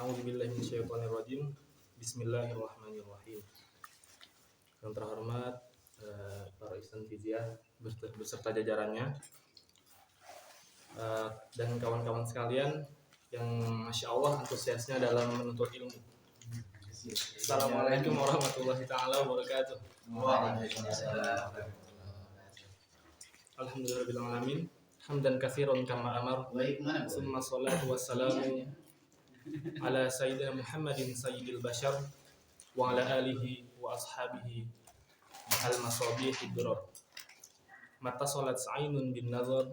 A'udzubillahi minasyaitonirrajim. Bismillahirrahmanirrahim. Yang terhormat para Islam Fiziah beserta jajarannya dan kawan-kawan sekalian yang Masya Allah antusiasnya dalam menuntut ilmu. Assalamualaikum warahmatullahi ta'ala wabarakatuh. Alhamdulillahirabbil alamin. Hamdan katsiran kama amar. Summa shalatu wassalamu ala sayyidina Muhammadin sayyidil bashar wa ala alihi wa ashabihi al-masabihid durar. Mata salat ainun bin nazar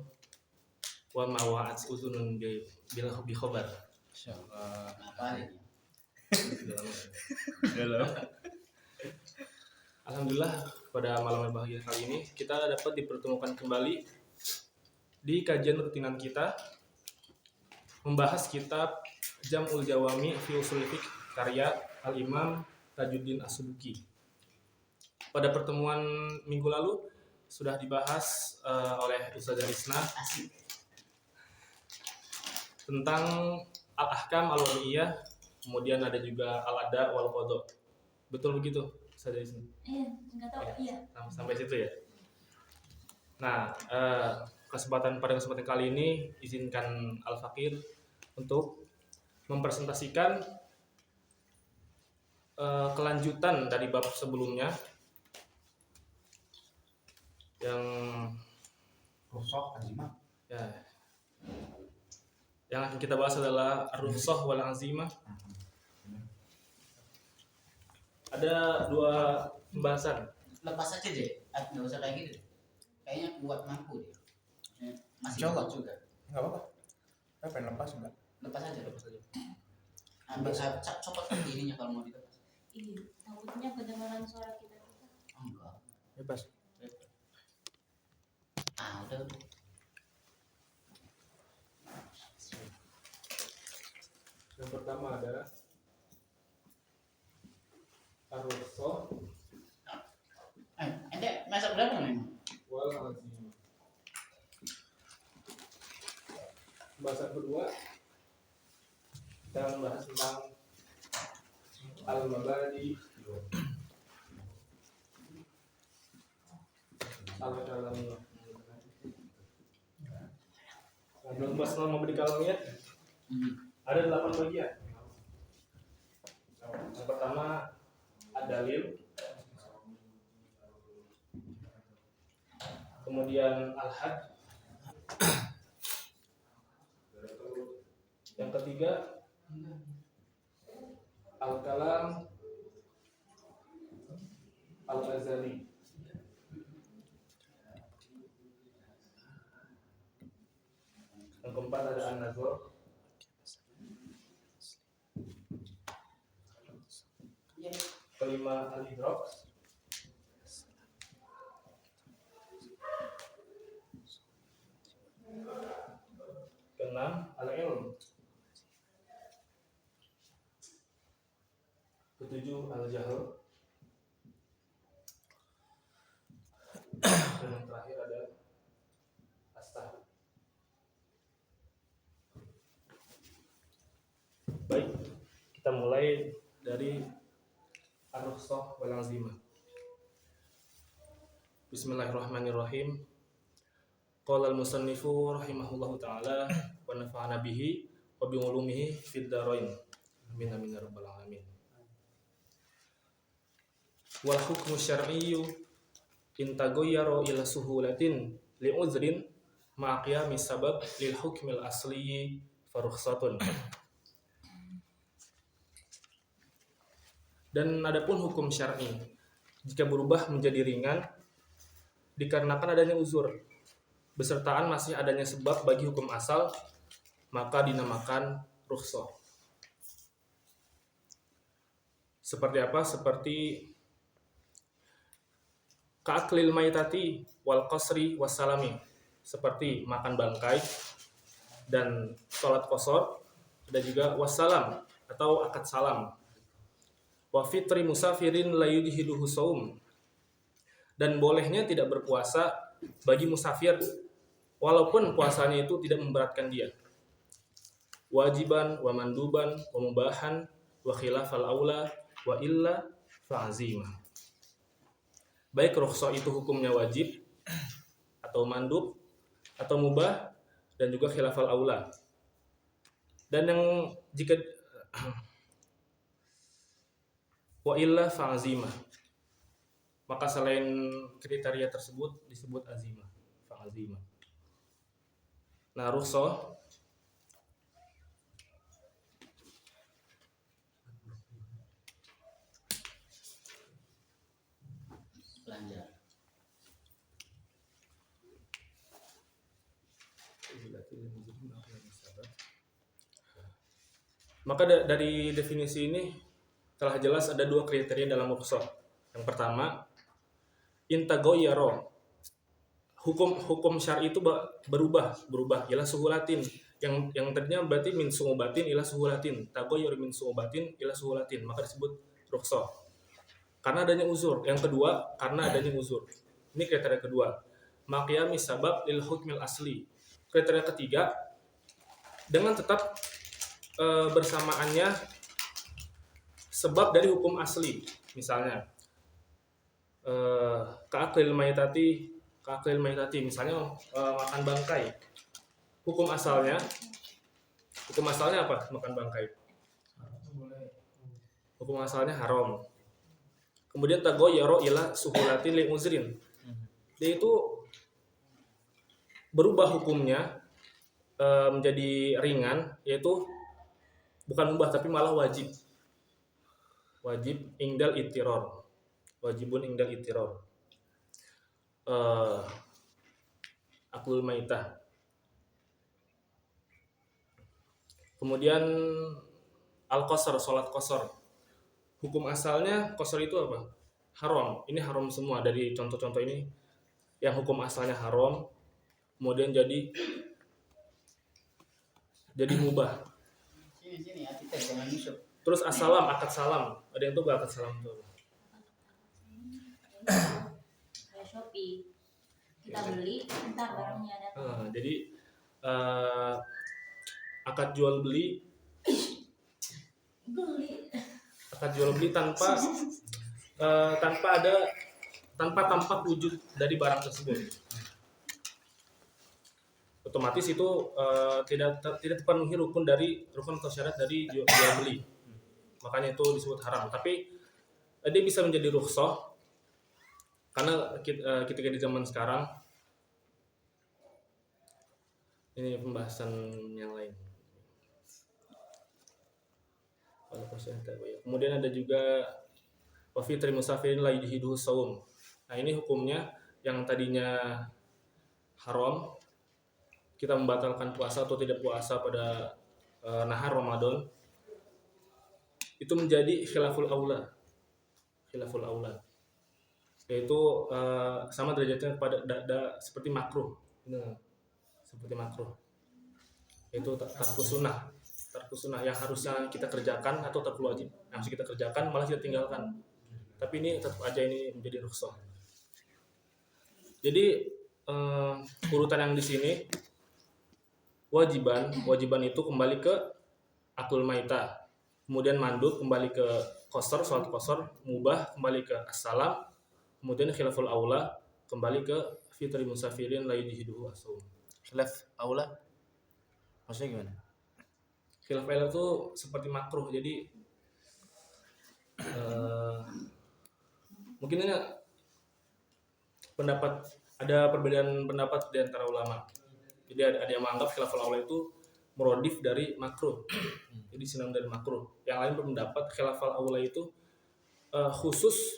wa ma wa'at uzunun bi khabar. Insyaallah. Alhamdulillah pada malam yang bahagia kali ini kita dapat dipertemukan kembali di kajian rutinan kita membahas kitab Jam'ul Jawami fi Ushul Fiqh karya Al-Imam Tajuddin As-Subki. Pada pertemuan minggu lalu sudah dibahas oleh Ustazah Risna tentang Al-Ahkam Al-Wadiyah, kemudian ada juga Al-Ada wal Qadha. Betul begitu, Ustazah Risna? Enggak tahu, iya. Sampai situ ya. Nah, pada kesempatan kali ini izinkan Al-Fakir untuk mempresentasikan kelanjutan dari bab sebelumnya yang rukhsah azimah. Ya. Yang akan kita bahas adalah ar-rukhsah wal azimah. Ada dua pembahasan. Lepas aja deh, nggak usah kayak gitu. Kayaknya kuat mampu deh. Masih Coba. kuat juga. Enggak apa-apa. Saya pengen lepas enggak? Lepas aja. Ambil copot kan dirinya kalau mau dilepas. Iya, takutnya kedengaran suara kita. Enggak. Bebas. Udah. Yang pertama adalah ar-rukhsah Ente masak berapa memang? wal azimah. Pembahasan kedua kita akan membahas tentang al-mabadi al-kalamiyah. Belum bahas tentang mabadi kalamiyah. Ada 8 bagian. Yang pertama ad-dalil, kemudian al-had, yang ketiga al-kalam al-azali, yang keempat ada an-nazar, kelima al-idrak, keenam al-ilm, ketujuh al-jahl, dan yang terakhir ada as-sahw. Baik, kita mulai dari ar-rukhsah wal azimah. Bismillahirrahmanirrahim. Qala al-musannifu rahimahullahu ta'ala wa nafa'ana bihi wa bi ulumihi fid dharain. Amin amin ya rabbal alamin. Wal hukmu syar'iyyu in taghayyara ila suhulatin li uzrin ma qiyami sabab lil hukmil asli fa rukhsatun. Dan adapun hukum syar'i jika berubah menjadi ringan dikarenakan adanya uzur besertaan masih adanya sebab bagi hukum asal, maka dinamakan rukhsah. Seperti apa? Seperti ka'aklil maitati wal qasri wassalami, seperti makan bangkai dan sholat qasar, dan juga wassalam atau akad salam. Wa fitri musafirin la yujhiduhu shaum, dan bolehnya tidak berpuasa bagi musafir walaupun puasanya itu tidak memberatkan dia. wajiban wa manduban wa mubahan wa khilafal aula wa illa fa'azimah. Baik rukhsah itu hukumnya wajib atau mandub atau mubah dan juga khilafal aula. Dan yang jika wa illa fa'azimah, maka selain kriteria tersebut disebut azimah, fa'azimah. Nah, rukhsah Belanja. Maka dari definisi ini telah jelas ada dua kriteria dalam rukhsah. Yang pertama, intagoyaro. Hukum syar'i itu berubah ialah suhulatin. Yang tadinya berarti min su'ubatin ila suhulatin. Tagoyur min su'ubatin ila suhulatin, maka disebut rukhsah. Karena adanya uzur. Yang kedua, karena adanya uzur. Ini kriteria kedua. Maqiyami sabab lil hukmil asli. Kriteria ketiga, dengan tetap bersamaannya sebab dari hukum asli. Misalnya ka'aklil maytati misalnya makan bangkai. Hukum asalnya apa? Makan bangkai. Hukum asalnya haram. Kemudian tagoyaro ila suhulatin li uzrin. Dia itu berubah hukumnya menjadi ringan, yaitu bukan mubah tapi malah wajib. Wajib ingdal ittiror. Wajibun ingdal ittiror. Aklul maitah. Kemudian al-qasar, salat qasar. Hukum asalnya qasar itu apa? Haram. Ini haram semua dari contoh-contoh ini. Yang hukum asalnya haram, kemudian jadi mubah. Sini hati teh jangan nyusup. Terus assalam, akad salam. Ada yang tahu gak akad salam itu? Kayak Shopee, kita beli, entar barangnya datang. Jadi akad jual beli tanpa tampak wujud dari barang tersebut. Otomatis itu tidak terpenuhi rukun atau syarat dari jual beli. Makanya itu disebut haram. Tapi dia bisa menjadi rukhsah karena ketika di zaman sekarang ini pembahasan yang lain. Kemudian ada juga wa fi musafirin la yujhidu shaum. Nah, ini hukumnya yang tadinya haram, kita membatalkan puasa atau tidak puasa pada nahar Ramadan, itu menjadi khilaful aula, yaitu sama derajatnya pada seperti makruh. Nah, seperti makruh, yaitu tarkus sunnah yang harusnya kita kerjakan atau tarkul wajib yang harus kita kerjakan malah kita tinggalkan. Tapi ini tetap aja ini menjadi rukhsah. Jadi urutan yang di sini wajiban itu kembali ke akul maita, kemudian mandub kembali ke qasar, salat qasar, mubah kembali ke assalam, kemudian khilaful aula kembali ke fitri musafirin la yujhidu asum. Khilaf aula maksudnya gimana? Khilaf aula itu seperti makruh. Jadi mungkin ini ada perbedaan pendapat di antara ulama. Jadi ada yang menganggap khilaful aula itu muradif dari makruh. Jadi sinam dari makruh. Yang lain berpendapat khilaful aula itu khusus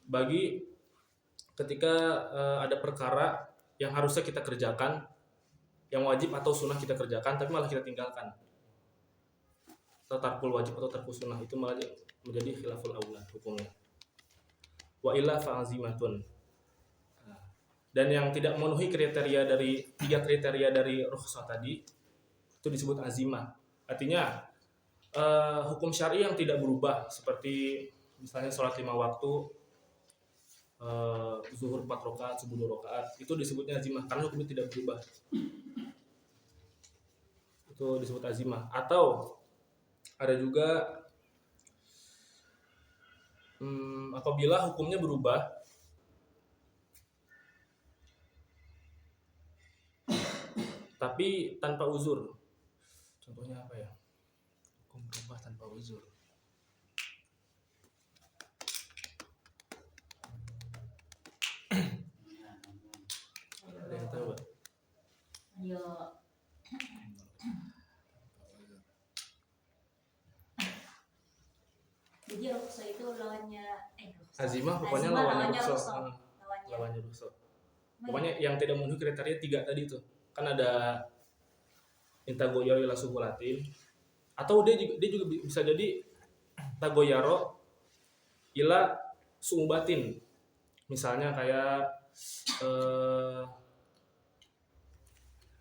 bagi ketika ada perkara yang harusnya kita kerjakan, yang wajib atau sunnah kita kerjakan, tapi malah kita tinggalkan. Atau tarkul wajib atau tarkul sunnah, itu malah menjadi khilaful aula hukumnya. Wa illa fa'azimatun. Dan yang tidak memenuhi tiga kriteria dari rukhsah tadi itu disebut azimah. Artinya hukum syar'i yang tidak berubah, seperti misalnya sholat 5 waktu, zuhur 4 rakaat, subuh 2 rakaat, itu disebutnya azimah karena hukumnya tidak berubah. itu disebut azimah. Atau ada juga apabila hukumnya berubah tapi tanpa uzur. Contohnya apa ya? Hukum berubah tanpa uzur. Ada yang tahu nggak? Yo, jadi rukso itu lawannya rukso. Azimah pokoknya Azimah lawannya rukso. Lawannya. Lawannya rukso. Pokoknya yang tidak memenuhi kriteria 3 tadi tuh. Kan ada intagoyaro ila suhulatin, atau dia juga bisa jadi tagoyaro ila suubatin. Misalnya kayak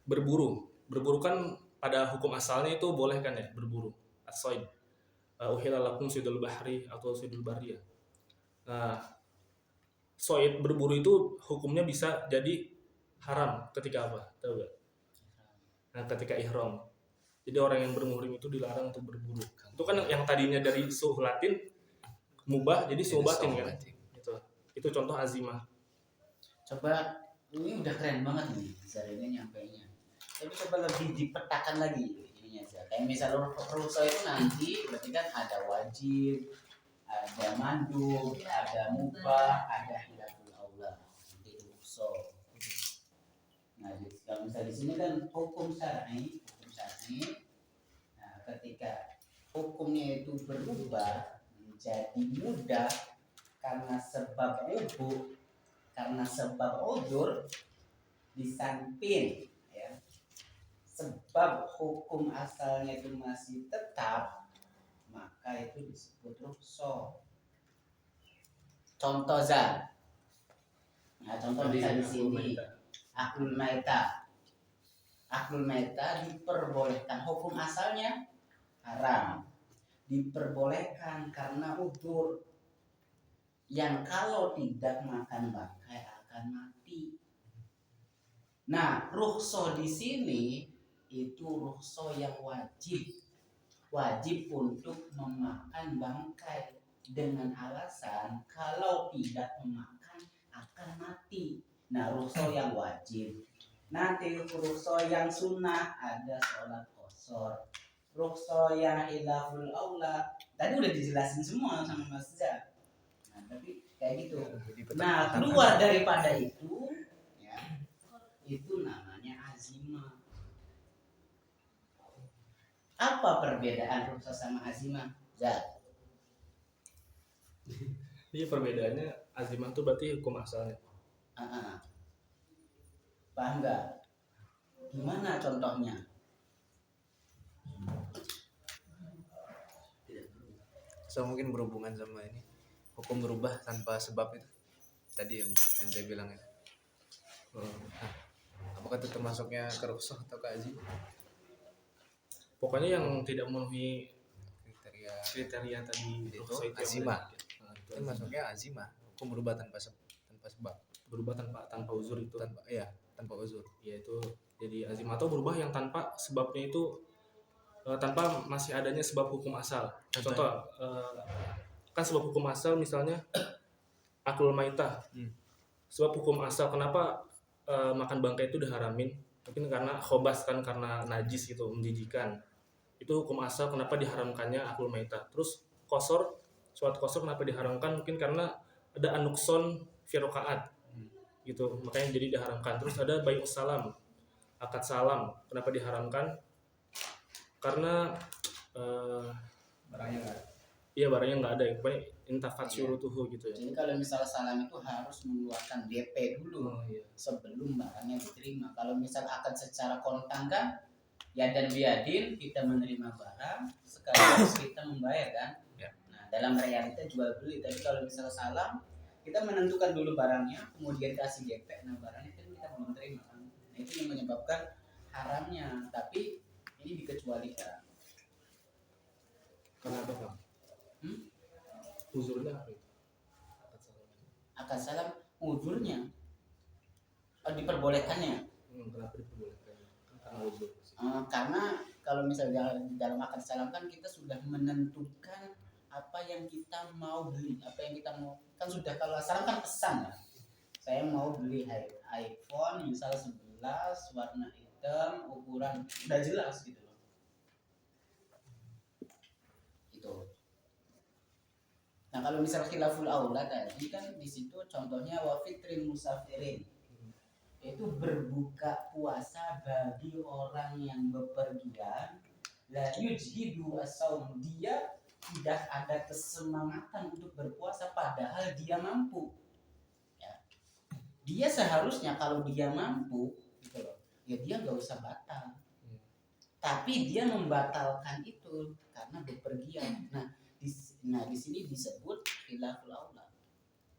berburu. Berburu kan pada hukum asalnya itu boleh kan ya, berburu. As-sayd. Uhilla lakum saydul bahri atau saydul barriyah. Nah, soid berburu itu hukumnya bisa jadi haram ketika apa? Tahu gak? Nah, ketika ihram. Jadi orang yang bermuhrim itu dilarang untuk berburu. Itu kan yang tadinya dari suhlatin mubah jadi subatin kan? Itu contoh azimah. Coba ini udah keren banget nih Zarina nyampainya. Tapi coba lebih dipetakan lagi ininya Zar. Kayak misal rukso itu nanti berarti kan ada wajib, ada mandub, ada mubah, ada hilaful aula. Itu rukso. Nah, kalau misal di sini kan hukum syar'i. Nah, ketika hukumnya itu berubah menjadi mudah karena sebab udzur, di samping ya, sebab hukum asalnya itu masih tetap, maka itu disebut rukso. Contoh Zan. Nah, contoh misal di sini aklul maita diperbolehkan, hukum asalnya haram, diperbolehkan karena udzur yang kalau tidak makan bangkai akan mati. Nah, rukso di sini itu rukso yang wajib untuk memakan bangkai dengan alasan kalau tidak memakan akan mati. Nah, rukso yang wajib. Nanti rukso yang sunnah ada sholat qashar. Rukso yang hilaful aula tadi udah dijelasin semua sama Mas Zah. Nah, tapi kayak gitu. Nah, keluar daripada itu ya, itu namanya azimah. Apa perbedaan rukso sama azimah? Zah. Iya, perbedaannya azimah itu berarti hukum asalnya. Paham nggak? Gimana contohnya? So mungkin berhubungan sama ini hukum berubah tanpa sebab itu tadi yang ente bilang itu. Apakah itu termasuknya ke rukso atau ke azimah? Pokoknya yang tidak memenuhi Kriteria tadi itu rukso itu azimah. yang Itu masuknya azimah, hukum berubah tanpa sebab. berubah tanpa uzur itu. Tanpa uzur. Ya itu jadi azimah, atau berubah yang tanpa sebabnya itu tanpa masih adanya sebab hukum asal. Contoh kan sebab hukum asal misalnya aklul maitah. Sebab hukum asal kenapa makan bangkai itu diharamin? Mungkin karena khobas kan, karena najis gitu, menjijikan. Itu hukum asal kenapa diharamkannya aklul maitah. Terus sholat qashar kenapa diharamkan? Mungkin karena ada anukson fi rakaat gitu, makanya jadi diharamkan. Terus ada bai'us salam, akad salam, kenapa diharamkan? Karena barangnya nggak ada, pokoknya intafat syurutuhu gitu ya. Jadi kalau misal salam itu harus mengeluarkan DP dulu sebelum barangnya diterima. Kalau misal akad secara kontan kan ya dan biadin, kita menerima barang sekaligus kita membayar kan. Nah, dalam realita jual beli. Tapi kalau misal salam, kita menentukan dulu barangnya, kemudian kasih DP, nah barangnya kan kita belum terima kan. Nah, itu yang menyebabkan haramnya. Tapi ini dikecualikan. Kenapa Bang? Uzurnya apa itu? Akad salam uzurnya diperbolehkannya. Kenapa diperbolehkan? Karena uzur. Karena kalau misalnya di dalam akad salam kan kita sudah menentukan apa yang kita mau beli, apa yang kita mau, kan sudah, kalau salam kan pesan lah. Saya mau beli iPhone misal 11 warna hitam ukuran udah jelas gitu loh. Itu. Nah kalau misal khilaful aula tadi kan di situ contohnya wa fitrin musafirin, yaitu berbuka puasa bagi orang yang bepergian, la yujhidu as-saum, dia tidak ada kesemangatan untuk berpuasa padahal dia mampu. Ya. Dia seharusnya kalau dia mampu gitu loh, ya dia nggak usah batal. Tapi dia membatalkan itu karena bepergian. Nah di sini disebut khilaful aula.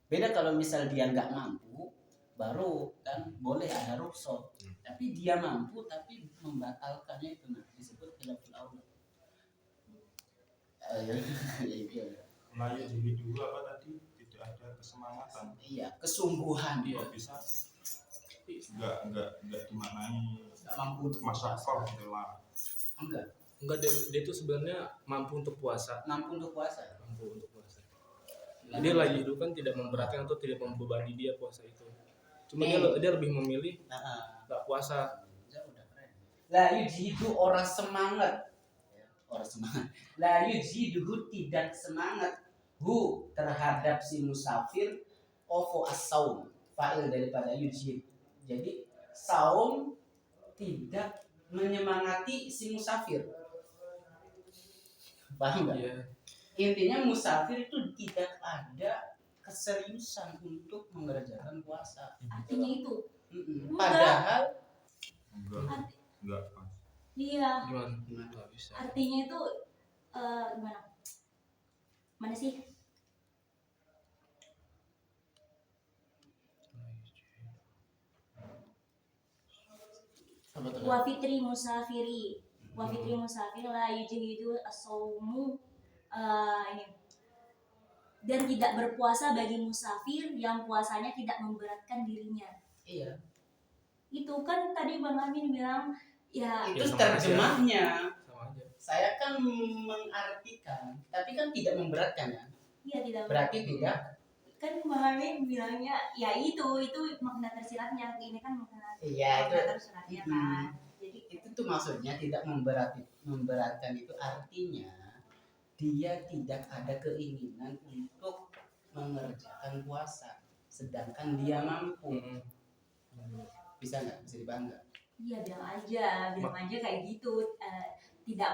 Beda kalau misal dia nggak mampu, baru kan boleh ada rukhsah. Tapi dia mampu tapi membatalkannya itu, nah disebut khilaful aula. Melayu jadi dulu apa tadi, tidak ada kesemangatan. Iya, kesungguhan. Kok bisa nggak dimaknai Nggak mampu untuk masyarakat gitu lah. Enggak, dia tuh sebenarnya mampu untuk puasa. mampu untuk puasa. Mampu untuk puasa. Dia lagi itu kan tidak memberatkan atau tidak membebani dia puasa itu. Cuma dia lebih memilih nggak puasa. Udah keren. La yujidu orang semangat. Ya, orang semangat. La yujidu tidak semangat hu terhadap si musafir ofu as-saum, fa'il daripada yujid. Jadi saum tidak menyemangati si musafir. Paham nggak? Iya. Intinya musafir itu tidak ada keseriusan untuk mengerjakan puasa. Artinya itu. Padahal Enggak. Iya. Gimana? Nggak bisa. Artinya itu gimana? Mana sih? Wa fitri musafiri. Wa fitri musafir la yujhidu as-saumu, ini. Dan tidak berpuasa bagi musafir yang puasanya tidak memberatkan dirinya. iya, Itu kan tadi Bang Amin bilang ya itu sama terjemahnya. Sama aja. Saya kan mengartikan, tapi kan tidak memberatkan ya. iya tidak Berarti tidak. kan Bang Amin bilangnya ya itu makna tersiratnya, ini kan makna Iya, itu. makna tersiratnya kan. Jadi Itu tuh maksudnya tidak memberatkan itu artinya dia tidak ada keinginan untuk mengerjakan puasa, sedangkan dia mampu. Bisa nggak? Bisa dipaham nggak? iya bilang aja kayak gitu, tidak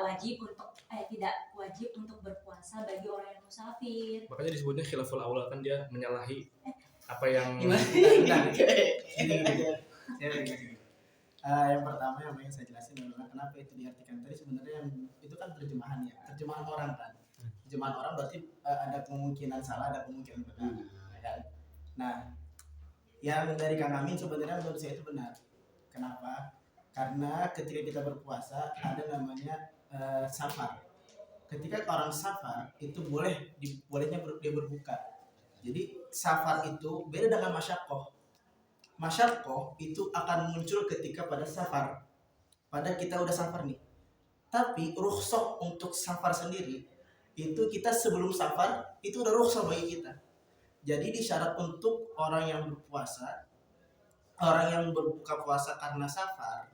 wajib untuk berpuasa bagi orang yang musafir. Makanya disebutnya khilaful aula, kan dia menyalahi apa yang Yang pertama yang pengen saya jelasin adalah kenapa itu diartikan tadi, sebenarnya yang itu kan terjemahan ya, terjemahan orang kan. Terjemahan orang berarti ada kemungkinan salah, ada kemungkinan benar. Ya. Nah, yang dari Kang Amin sebenarnya menurut saya itu benar. Kenapa? Karena ketika kita berpuasa ada namanya safar. Ketika orang safar itu bolehnya dia berbuka. Jadi safar itu beda dengan masyaqqah. Masyaqqah itu akan muncul ketika pada safar. Pada kita udah safar nih. Tapi rukhsah untuk safar sendiri itu kita sebelum safar itu udah rukhsah bagi kita. Jadi disyarat untuk orang yang berpuasa, orang yang berbuka puasa karena safar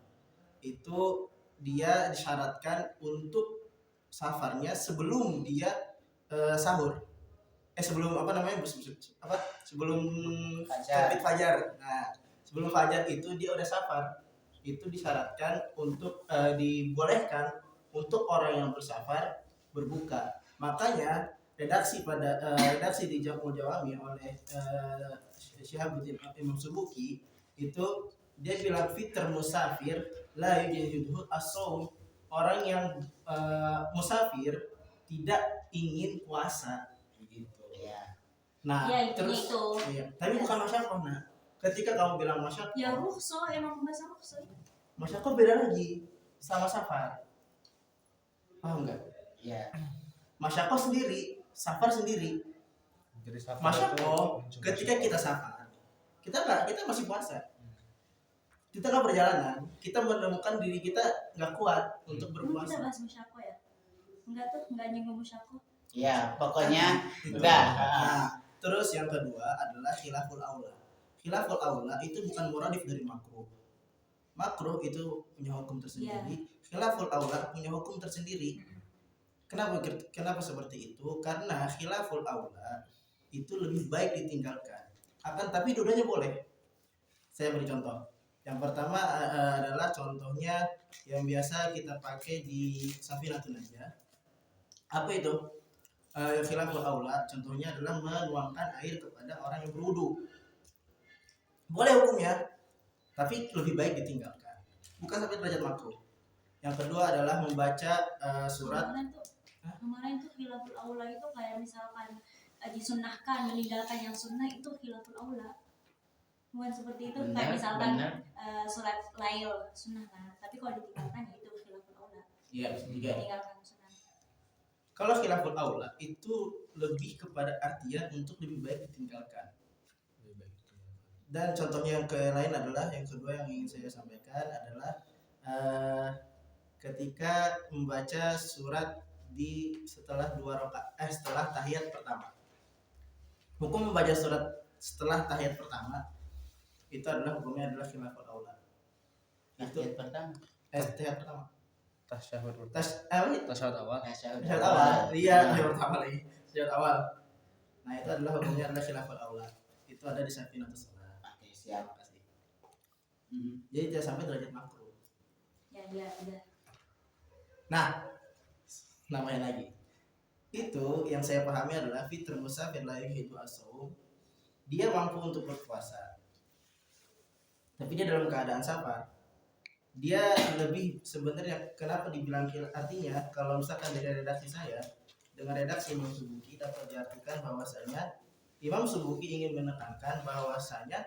itu dia disyaratkan untuk safarnya sebelum dia sahur. Sebelum sebelum terbit fajar. Nah, sebelum fajar itu dia udah safar. Itu disyaratkan untuk dibolehkan untuk orang yang bersafar berbuka. Makanya redaksi di Jamul Jawami oleh Syihabuddin Imam Subuki itu dia bilang fitr musafir la yujidu as-shaum, orang yang musafir tidak ingin puasa gitu ya. Nah, Ya, terus itu. iya, tapi bukan masyaqqah. Nah, ketika kamu bilang masyaqqah, Ya rukhsah, emang bahasa rukhsah. masyaqqah beda lagi sama safar. Paham nggak? Iya. Masyaqqah sendiri, safar sendiri. Jadi Masyaqqah ketika kita safar, kita masih puasa. di tengah perjalanan kita menemukan diri kita nggak kuat untuk Dulu kita berpuasa. bahas musyako ya? Enggak tuh, enggak nyinggung musyako. Ya, pokoknya Itu. udah. Nah, terus yang kedua adalah khilaful aula. Khilaful aula itu bukan muradif dari makruh. Makruh itu punya hukum tersendiri. Khilaful aula punya hukum tersendiri. Kenapa seperti itu? Karena khilaful aula itu lebih baik ditinggalkan. Akan tapi dua-duanya boleh. Saya beri contoh. Yang pertama adalah contohnya yang biasa kita pakai di Safinatun Najah. Apa itu? Khilaful aula contohnya adalah menuangkan air kepada orang yang berwudu. Boleh hukumnya, tapi lebih baik ditinggalkan. Bukan sampai derajat makruh. Yang kedua adalah membaca surat. Kemarin tuh khilaful aula itu kayak misalkan disunnahkan meninggalkan yang sunnah itu khilaful aula. Bukan seperti itu kayak misalkan surat lail sunnah kan, tapi kalau ditinggalkan ya itu khilaful aula. Iya, juga. Meninggalkan sunnah. Kalau khilaful aula itu lebih kepada artian untuk lebih baik ditinggalkan. Dan contohnya yang lain adalah yang kedua yang ingin saya sampaikan adalah ketika membaca surat di setelah setelah tahiyat pertama. Hukum membaca surat setelah tahiyat pertama itu adalah hukumnya adalah khilaful aula. Tahiyat pertama. Tahiyat pertama. Tasyahud Tasyahud awal. Tahiyat awal. Iya, tahiyat pertama lagi. Tahiyat awal. Nah, itu adalah hukumnya adalah khilaful aula. Itu ada di Safinatus Shalah. Oke, siap. Kasih. Jadi tidak sampai derajat makruh. Ya dia udah. Nah, namanya lagi. Itu yang saya pahami adalah fitr musafir la yuhidu as-shaum. Dia mampu untuk berpuasa. Tapi dia dalam keadaan safar. Dia lebih sebenarnya kenapa dibilang artinya kalau misalkan dari redaksi saya dengan redaksi Imam Subuki dapat diartikan bahwasanya Imam Subuki ingin menekankan bahwasanya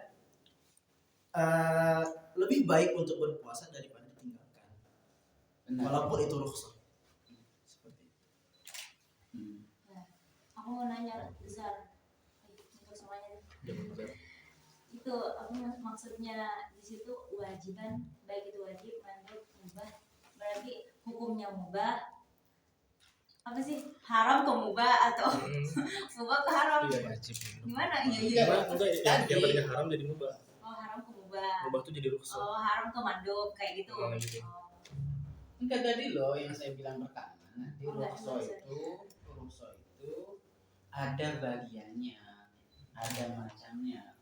lebih baik untuk berpuasa daripada ditinggalkan. Benar. Walaupun itu rukhsah. Seperti itu. Aku mau nanya besar untuk semuanya. Itu aku maksudnya di situ kewajiban, baik itu wajib, mandub, mubah. Berarti hukumnya mubah. Apa sih? Haram ke mubah atau mubah ke haram? Iya, Wajib. Gimana? Iya. Enggak, yang tadinya haram jadi mubah. Oh, haram ke mubah. Mubah tuh jadi rukhsah. Oh, haram ke mandub kayak gitu. Oh, gitu. Oh. Enggak tadi loh yang saya bilang pertama. Nanti Oh, enggak, rukso itu ada bagiannya, ada macamnya.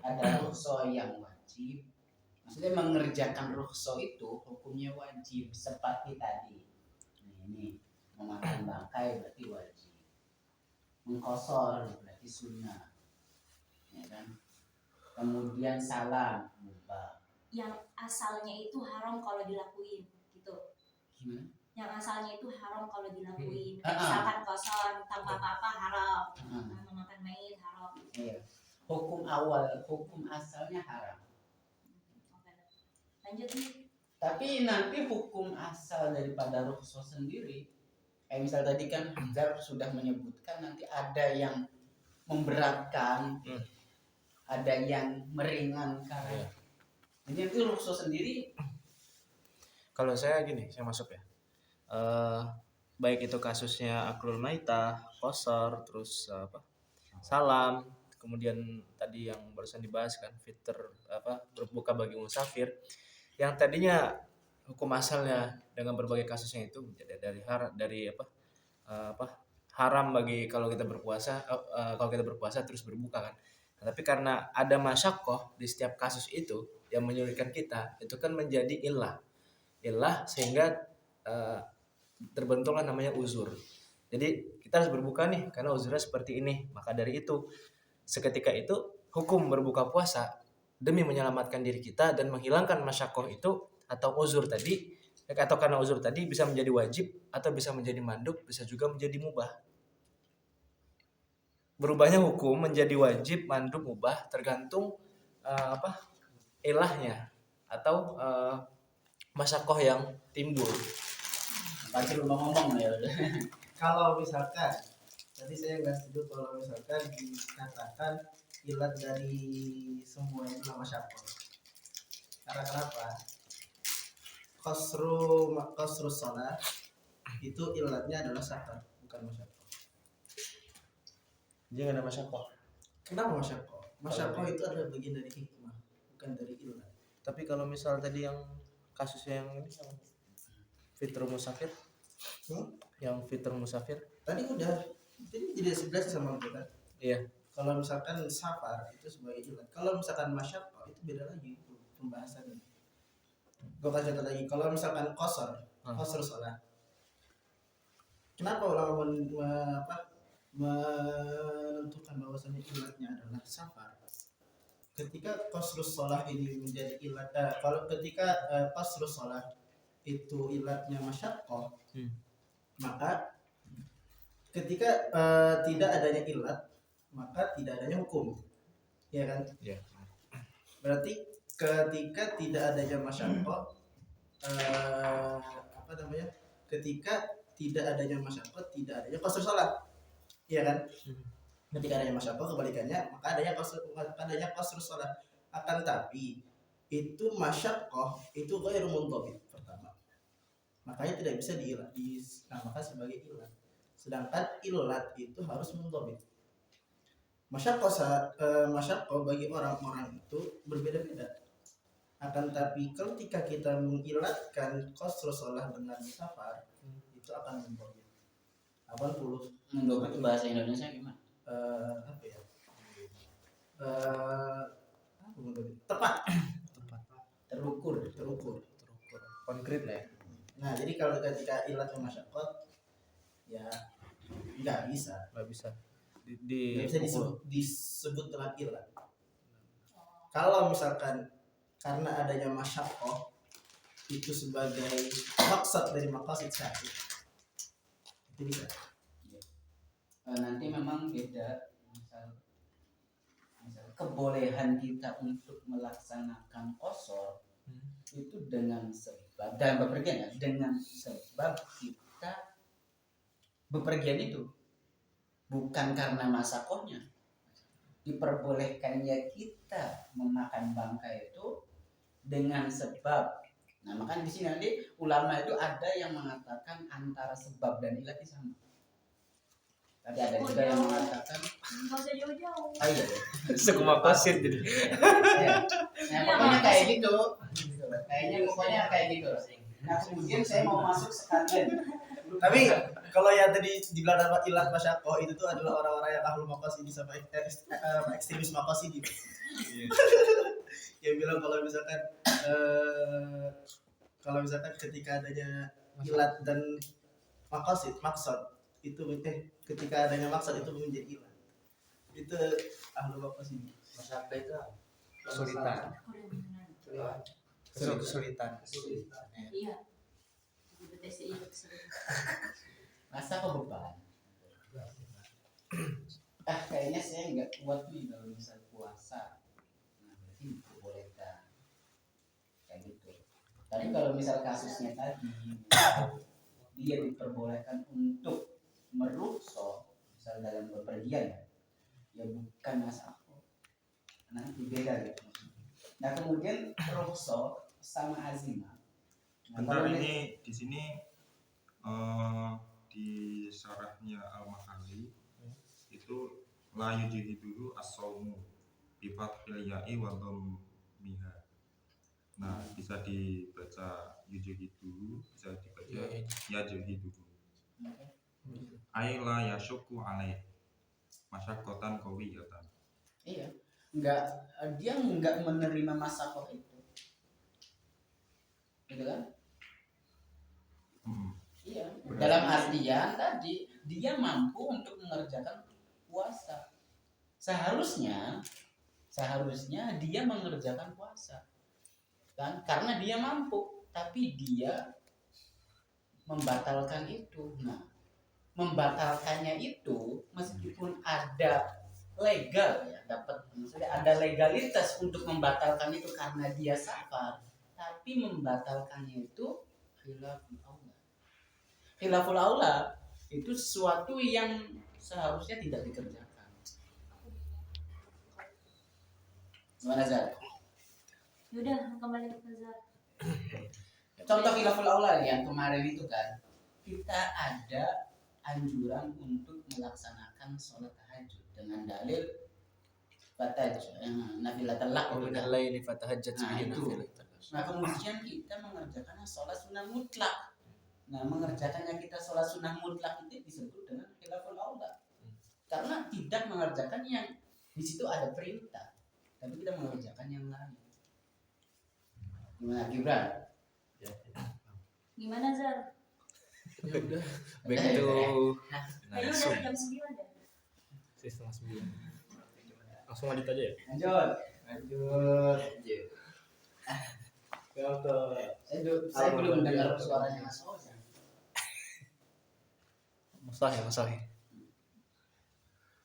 Ada rukso yang wajib. Maksudnya mengerjakan rukso itu hukumnya wajib seperti tadi. Ini memakan bangkai berarti wajib. Mengkosor berarti sunnah. Ya kan? Kemudian salam mubah. Yang asalnya itu haram kalau dilakuin gitu. Gimana? Yang asalnya itu haram kalau dilakuin. Ah. Misalkan kosong tanpa apa-apa haram. Ah. Memakan mayit haram. Iya. Hukum awal, hukum asalnya haram. Oke. Lanjut nih. Tapi nanti hukum asal daripada rukso sendiri, kayak misal tadi kan Zar sudah menyebutkan nanti ada yang memberatkan, ada yang meringankan. Jadi nanti rukso sendiri. Kalau saya gini, saya masuk ya. Baik itu kasusnya aklul maitah, qasar, terus salam, kemudian tadi yang barusan dibahas kan fitr berbuka bagi musafir, yang tadinya hukum asalnya dengan berbagai kasusnya itu dari haram bagi kalau kita berpuasa terus berbuka kan. Nah, tapi karena ada masyaqqah di setiap kasus itu yang menyulitkan kita, itu kan menjadi illah sehingga terbentuklah namanya uzur. Jadi kita harus berbuka nih karena uzurnya seperti ini. Maka dari itu seketika itu hukum berbuka puasa demi menyelamatkan diri kita dan menghilangkan masyaqqah itu atau uzur tadi, atau karena uzur tadi bisa menjadi wajib atau bisa menjadi mandub, bisa juga menjadi mubah. Berubahnya hukum menjadi wajib, mandub, mubah tergantung ilahnya atau masyaqqah yang timbul. Pasti lu ngomong ya. Kalau misalkan tadi saya nggak setuju kalau misalkan dikatakan ilat dari semua itu nama syakol. Karena kenapa? Qasru shalah itu ilatnya adalah safar, bukan masyaqqah. Dia nggak ada masyakoh. Kenapa masyaqqah? Masyaqqah itu adalah bagian dari hikmah, bukan dari ilat. Tapi kalau misal tadi yang kasusnya yang ini yang fitrul musafir, yang fitrul musafir, Tadi udah, ini jadi 11 sama kita. iya. Kalau misalkan safar itu sebagai ilat. Kalau misalkan masyaqqah itu beda lagi pembahasannya. Gue kasih contoh lagi. Kalau misalkan qasr shalah. Kenapa ulama menentukan bahwasanya ilatnya adalah safar? Ketika qasrus shalah ini menjadi ilat, kalau ketika qasrus shalah itu ilatnya masyaqqah, maka ketika tidak adanya ilat, maka tidak adanya hukum, ya kan? Iya. Berarti ketika tidak adanya masyaqqah, ketika tidak adanya masyaqqah, tidak adanya qasr shalah, ya kan? Ketika adanya masyaqqah, kebalikannya, maka adanya qasr shalah. Akan tapi itu masyaqqah itu ghairu mundhabit pertama. Makanya tidak bisa dinamakan sebagai ilat. Sedangkan ilat itu harus mundhabit. Masyaqqah bagi orang-orang itu berbeda-beda. Akan tapi ketika kita mengilatkan qasr shalah dengan safar, itu akan mundhabit. 80. Mundhabit itu bahasa Indonesia gimana? Apa ya? Mundhabit. Tepat. Terukur. Konkret lah ya. Nah, jadi kalau ketika ilatnya masyaqqah, ya nggak bisa. Nggak bisa Nggak bisa disebut dengan ilat. Kalau misalkan karena adanya masyaqqah itu sebagai maksud dari maqasid syar'i, itu bisa. Nanti memang beda misal kebolehan kita untuk melaksanakan qasar itu dengan sebab dalam bepergian ya, dengan sebab kita bepergian itu bukan karena masyaqqahnya. Diperbolehkannya kita memakan bangkai itu dengan sebab. Nah, makanya di sini nanti ulama itu ada yang mengatakan antara sebab dan ilat itu sama. Tadi ada juga yang mengatakan Nggak usah jauh-jauh. oh iya. Sekuma pasir jadi. Ya. Nah, pokoknya kayak gitu. Kayaknya pokoknya kayak gitu. Nah, kemudian saya mau masuk sekalian. Tapi kalau yang tadi dibilang nama ilat masyaqqah itu tuh adalah orang-orang yang ahlul maqasid sama ekstremis maqasid. Yang bilang kalau misalkan ketika adanya ilat dan maksud itu ketika adanya maksud itu menjadi ilat. Itu ahlul maqasid. Masyaqqah itu Kesulitan. Kesulitan. Iya. Deteksi itu kesulitan. masa kok beban. Kayaknya saya nggak kuat nih kalau misal puasa. Nah, berarti diperbolehkan kayak gitu. Tapi kalau misal kasusnya tadi dia diperbolehkan untuk merukso misal dalam bepergian ya bukan masalah, nanti beda gitu. Nah, kemudian rukso sama azimah. Nah, Bentar, kalau ini di sini di syarahnya Al-Mahalli itu la yujihidu as-saumu bi fathil ya'i wa dhammiha. Nah, bisa dibaca yujihidu, bisa dibaca yajihidu. Ai la yashukku alaih masyaqqatan qawiyatan. iya, dia nggak menerima masakoh itu, gitu kan? Iya, dalam artian tadi dia mampu untuk mengerjakan puasa. Seharusnya dia mengerjakan puasa, kan? Karena dia mampu, tapi dia membatalkan itu. Nah, membatalkannya itu meskipun ada legal ya, maksudnya ada legalitas untuk membatalkan itu karena dia safar, tapi membatalkannya itu khilaful aula itu sesuatu yang seharusnya tidak dikerjakan. Gimana Zat? Yaudah kembali ke Zar. Contoh khilaful aula yang kemarin itu kan, kita ada anjuran untuk melaksanakan sholat tahajud dengan dalil nafilatul lak Wa itu minal kan. laili fatahajjat Nah, bihi itu. nafilatan. Nah kemudian kita mengerjakan sholat sunnah mutlak. Nah mengerjakannya kita sholat sunnah mutlak itu disebut dengan khilaful aula. Karena tidak mengerjakan yang di situ ada perintah, tapi kita mengerjakan yang lain. Gimana Gibran? Gimana Zar? Ya udah, Back to Kayaknya udah langsung. jam 9 ya. 8:30. Langsung lanjut aja ya. Lanjut. Contoh. Saya belum dengar suaranya Mas Ozan. Mustahil.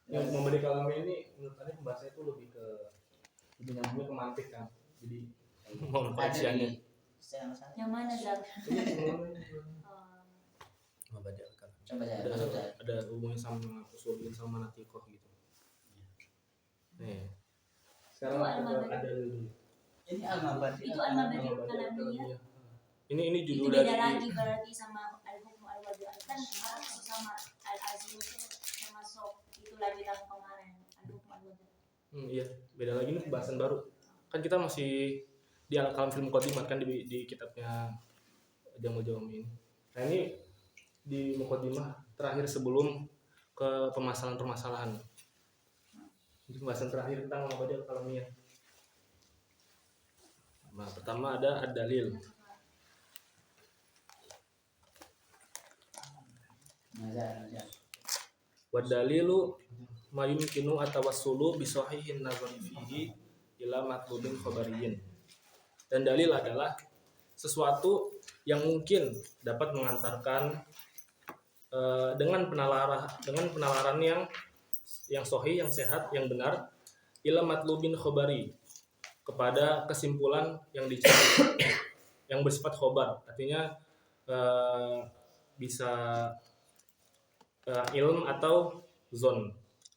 Yang memberi kalam ini menurut saya pembahasannya itu lebih nyambungnya ke mantik kan. Jadi mau Ada kajiannya. di saya salah. Yang mana Zar? Mabadi' al-kalam. Coba ya, ada masuk ya. ada hubungannya sama usulin sama natikoh gitu. Nih. Sekarang Itu al-mabadi'. ada dulu. Ini al-mabadi. Itu al-mabadi' kalamiyah. Ini Itu judul beda dari lagi berarti sama al-hukm al-wadi' kan sama al-azim itu sama sok itu lanjutan kemarin al-hukm al-wadi'. iya, beda lagi ini pembahasan baru. Kan kita masih di al-kalam fil muqaddimah kan di kitabnya Jamul Jawami ini. Nah, ini di muqaddimah terakhir sebelum ke permasalahan-permasalahan. Ini pembahasan terakhir tentang mabadi' al-kalamiyah. Nah, pertama ada ad-dalil. Nazar. Wa dalilu ma yumkinu atawassulu bi sahihin nazari fihi ila matlubin khabariyin. Dan dalil adalah sesuatu yang mungkin dapat mengantarkan dengan penalaran yang sahih, yang sehat, yang benar ila matlubin khabari, kepada kesimpulan yang dicari yang bersifat khobar, artinya bisa ilm atau zon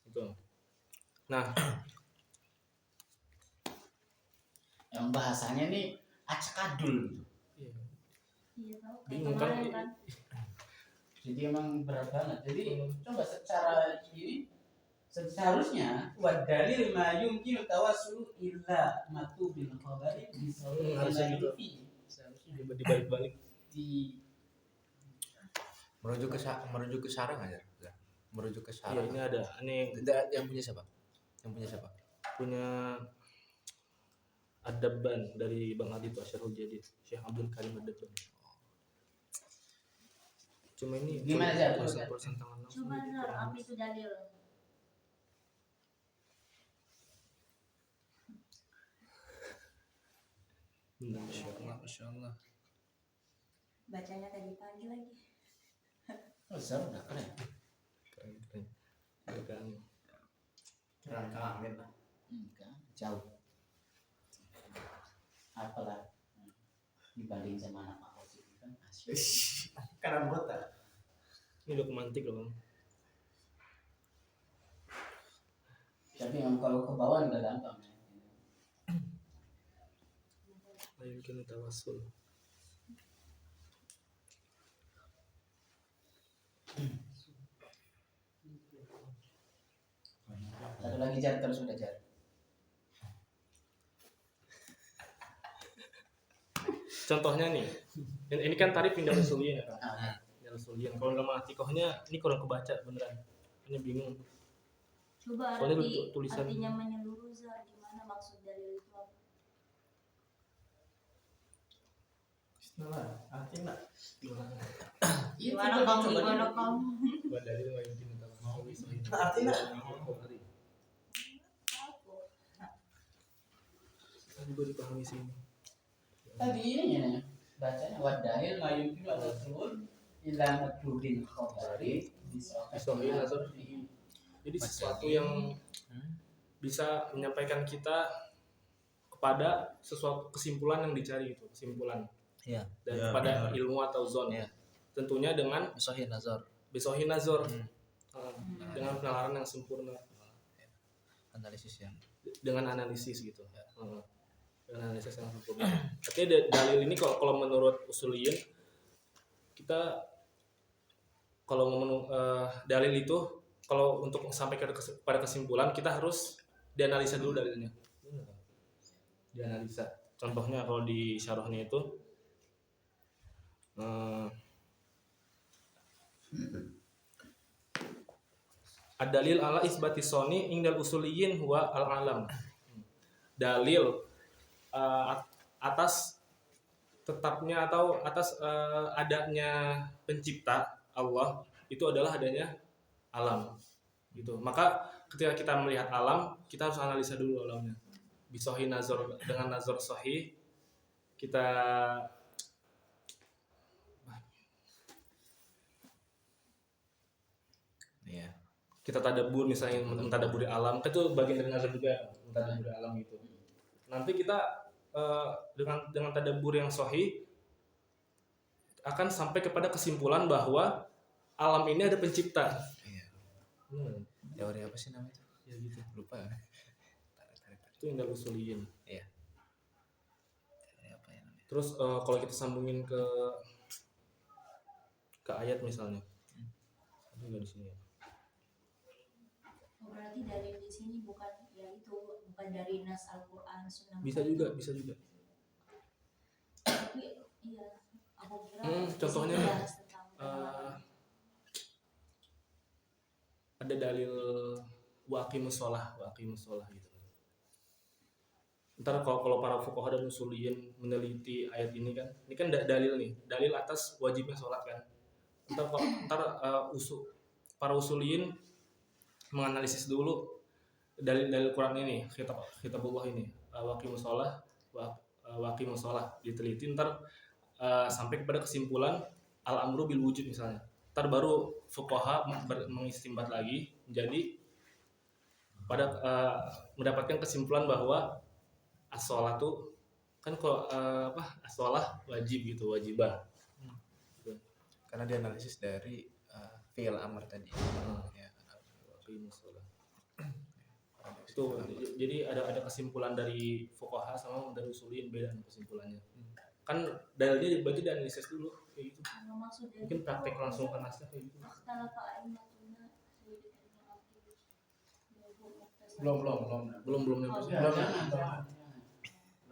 gitu. Nah, Yang bahasanya nih acakadul gitu. Iya tahu kayak bingung kemarin kan? kan. Jadi emang berat banget. Jadi coba secara ini seharusnya wa dalil ma yumkinu tawassulu illa matubin khabari harusnya gitu. Seharusnya Dibalik-balik. di Merujuk ke sarang aja. Merujuk ke Iya, sarang. ini ada Yang punya siapa? punya Ad-Dabban dari Bang Adi itu Asyarul Jadid, Syekh Abdul Karim Ad-Dabban. Cuma ini Gimana, Zar? persen tangan langsung Coba jadi Zar, kurang. apa itu dalil? Masya Allah. Bacanya tadi pagi lagi. Zar udah keren. Keren. Keren. Keren amin lah. Enggak, jauh. Apalah dibanding sama anak Pak Osi kan masih. Kan anggota. Ini dokumentik loh, Bang. Tapi memang kalau ke bawah udah gampang. La yumkinu tawassul. Satu lagi Jar, terus udah Jar. Contohnya nih, ini kan tarif pindah usuliyin ya kan? Ah, Pindah usuliyin. Kalau nggak matikohnya, ini kurang kebaca beneran. Ini bingung. Coba Soalnya arti tulisan- artinya menyeluruh Zar, gimana maksud dalil itu apa? Bismillah. Artinya itu Gimana coba kamu? coba Gimana dulu. kamu? Buat dari nggak yumkinu tawassul. Nah, artinya Saya juga dipahami sini. Tadi ini ya, bacanya wadahil mayumkin wa taslun ila matlubin khabari Bisohi nazar fihi. Jadi sesuatu yang bisa menyampaikan kita kepada sesuatu kesimpulan yang dicari itu, kesimpulan. Iya. Dan Ya, kepada benar. ilmu atau zon. Iya. Tentunya dengan Sahih nazar. bisohi nazar. Hmm. Dengan penalaran yang sempurna, Analisis yang dengan analisis gitu. dengan analisis yang sempurna. Artinya dalil ini kalau menurut usuliyin, kita kalau dalil itu kalau untuk sampai pada kesimpulan kita harus dianalisa dulu dalilnya. Dianalisa. Contohnya kalau di syarahnya itu ad-dalil ala isbati soni indal usuliyin huwa al-alam. Dalil atas tetapnya atau atas adanya pencipta Allah itu adalah adanya alam gitu. Maka ketika kita melihat alam, kita harus analisa dulu alamnya. Bisohi nazar, dengan nazar sahih kita kita tadabbur, misalnya mentadaburi alam, itu bagian dari nazar juga, mentadaburi alam gitu. Nanti kita dengan tadabbur yang sahih akan sampai kepada kesimpulan bahwa alam ini ada pencipta. Teori apa sih namanya itu? Ya gitu. Lupa. Itu indal usuliyin. Iya. Apa ya namanya? Terus kalau kita sambungin ke ayat misalnya. Ada nggak di sini ya? Berarti dalil di sini bukan dari nas Al-Qur'an Sunnah. Bisa juga. Tapi iya, aku kira Contohnya di sini bahas tentang ada dalil waqimus shalah gitu. Ntar kalau para fuqaha dan usuliyin meneliti ayat ini kan dalil nih, dalil atas wajibnya sholat kan. Para usuliyin menganalisis dulu dalil Quran ini, kitabullah ini, waqimus shalah diteliti, ntar sampai kepada kesimpulan al-amru bil wujud misalnya. Ntar baru fuqaha mengistimbat lagi menjadi pada mendapatkan kesimpulan bahwa as-sholatu kan kalau as-sholah wajib gitu, wajibah. Karena dianalisis dari fi'il amr tadi. Ya. Itu jadi ada kesimpulan dari fuqaha sama dari usuliyin, beda kesimpulannya. Kan dalilnya berarti dianalisis dulu kayak gitu. Mungkin praktek langsung ke nasnya kayak gitu. Belum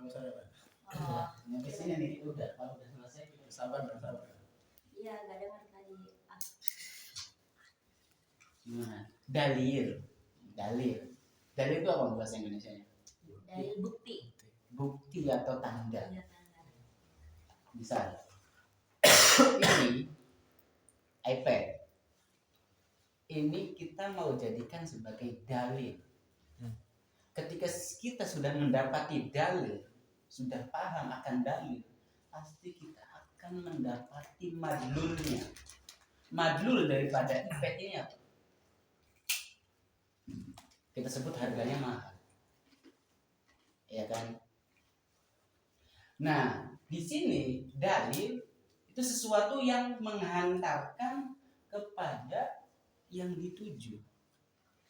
saya Pak. Di sini nih udah selesai. Sabar. Iya, enggak dengar tadi. Nah, dalil itu apa bahasa Indonesianya? Dalil Bukti atau tanda. Iya, tanda. Misal ini iPad ini kita mau jadikan sebagai dalil. Ketika kita sudah mendapati dalil, sudah paham akan dalil, pasti kita akan mendapati madlulnya. Madlul daripada iPad ini apa? Kita sebut harganya mahal, ya kan? Nah, di sini dalil itu sesuatu yang menghantarkan kepada yang dituju.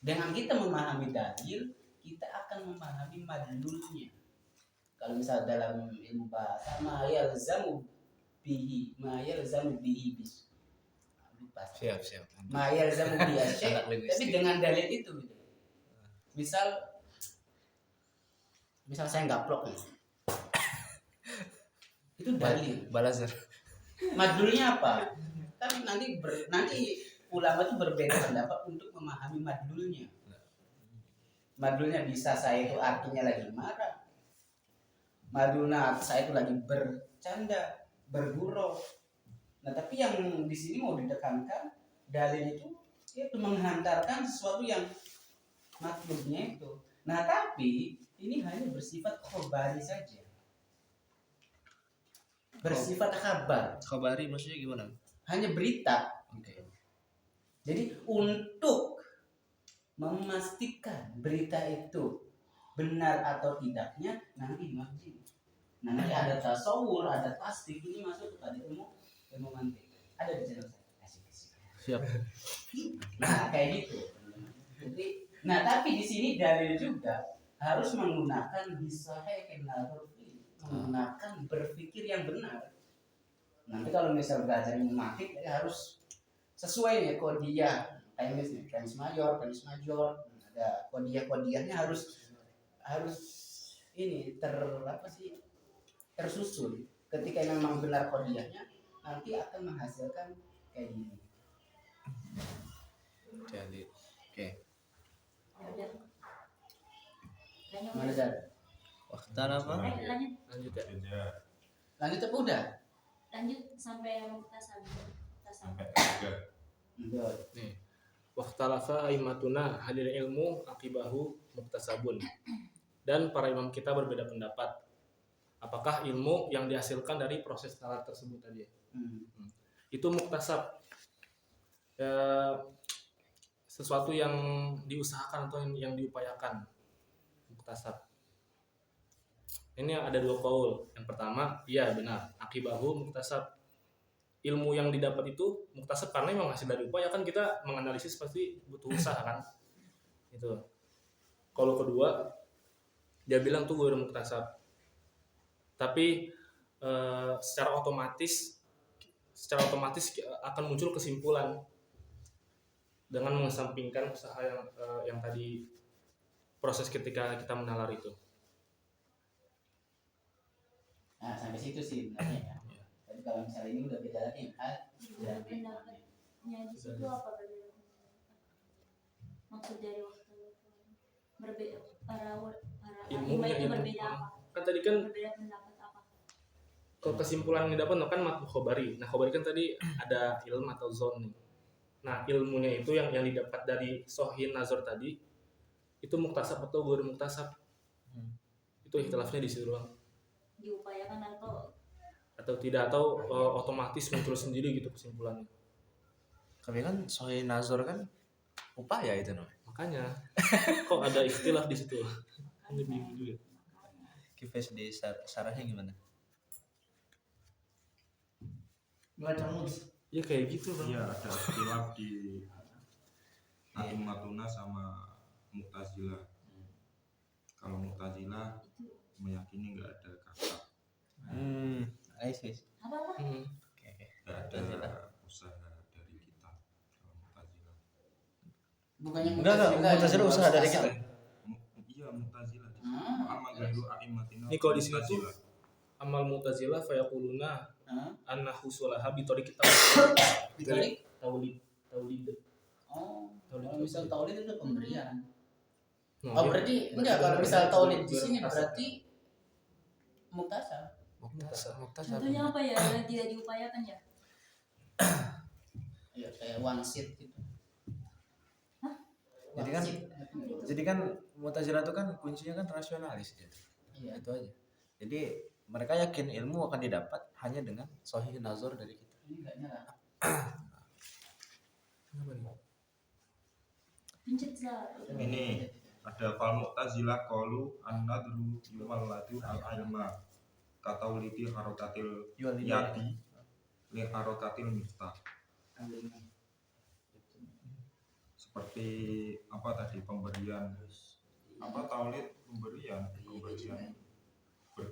Dengan kita memahami dalil, kita akan memahami madlulnya. Kalau misal dalam ilmu bahasa, ma yalzamu bihi bis. Lupa. Siap. Ma yalzamu bihi asyai', tapi dengan dalil itu gitu. Misal saya gaplok nih. Itu dalil. Balazar. Madlulnya apa? Tapi nanti ulama itu berbeda pendapat untuk memahami madlulnya. Madlulnya bisa saya itu artinya lagi marah. Madlulnya saya itu lagi bercanda, bergurau. Nah, tapi yang di sini mau ditekankan dalil itu menghantarkan sesuatu yang matlubnya itu. Nah, tapi ini hanya bersifat khobari saja. Bersifat kabar. Khabari maksudnya gimana? Hanya berita. Oke. Jadi untuk memastikan berita itu benar atau tidaknya nanti diuji. Nah, nanti ada tasawur, ada tasdik, ini masuk kepada ilmu mantik. Ada di channel saya. Siap. Nah, kayak gitu. Jadi, nah tapi di sini dalil juga harus menggunakan bisahih nazar fi menggunakan berpikir yang benar. Nanti kalau misal belajar matematik ya harus sesuai ya kodiah, kayak misalnya Canis major, ada kodiahnya harus ini tersusun. Ketika memang benar kodiahnya, nanti akan menghasilkan kayak gini. Jadi oke. Ya udah. Kayaknya Mana udah. Zar? Waktu apa? Lanjut. Lanjut ya. Beda Lanjut apa udah? Lanjut sampai muktasab. sampai 3. Lanjut. Nih. Waktalafa aimatuna hadir ilmu akibahu muktasabun. Dan para imam kita berbeda pendapat. Apakah ilmu yang dihasilkan dari proses salat tersebut tadi itu muktasab, sesuatu yang diusahakan atau yang diupayakan, muktasab. Ini ada dua qaul. Yang pertama, iya benar, akibahu muktasab. Ilmu yang didapat itu muktasab karena memang hasil dari upaya, kan kita menganalisis pasti butuh usaha kan. Itu. Kalau kedua, dia bilang tuh gue udah muktasab. Tapi secara otomatis akan muncul kesimpulan dengan mengesampingkan usaha yang tadi proses ketika kita menalar itu. Nah sampai situ sih sebenarnya ya. Tapi kalau misalnya ini udah beda lagi kan? Berbeda pendapatnya di situ apa berbeda pendapat? Maksud dari waktu berbeda para imam itu berbeda apa? Kan tadi kan Berbeda pendapat apa? kalau kesimpulan yang didapat kan matbu khobari. Nah khobari kan tadi ada ilm atau zon nih. Nah ilmunya itu yang didapat dari sohin nazar tadi itu muktasab atau ghairu muktasab. Itu ikhtilafnya di situ doang. Diupayakan Atau tidak, atau otomatis muncul sendiri gitu kesimpulannya. Tapi kan Sahih Nazar kan upaya itu namanya. Makanya kok ada ikhtilaf di situ. Ini bingung juga. Kifes di sarahnya gimana? Baca mus. Ya kayak gitu Bang. Iya, ada ikhtilaf di Aimatuna sama Mu'tazilah. Kalau Mu'tazilah meyakini nggak ada kata, ISIS. apa? nggak ada usaha dari kita. Kalau Mu'tazilah, Bukannya Enggak, Mu'tazilah usaha dari kita. Iya Mu'tazilah. Amma ghairu aimatina. Ini kalau di sini tuh Mu'tazilah. amal mu'tazilah fayaquluna annahu sulaha bitori kita Dibalik? taulid. Oh, Taulid kalau misal taulid itu pemberian. Nah, Oh ya. berarti enggak, kalau misal taulid di sini berarti muktasab. Muktasab. Contohnya apa ya yang tidak diupayakan ya? Ya kayak one seat gitu. Jadi kan Mu'tazilah itu kan kuncinya kan rasionalis gitu. Iya. Itu aja. Jadi mereka yakin ilmu akan didapat hanya dengan Sahih Nazar dari kita. Ini enggak nyala. Pencet lah. Ini ada fal Mu'tazilah qalu an-nadru yuwalladu al-ilma katauliti harokatil yadi li harokatil miftah. Seperti apa tadi pemberian, apa taulid pemberian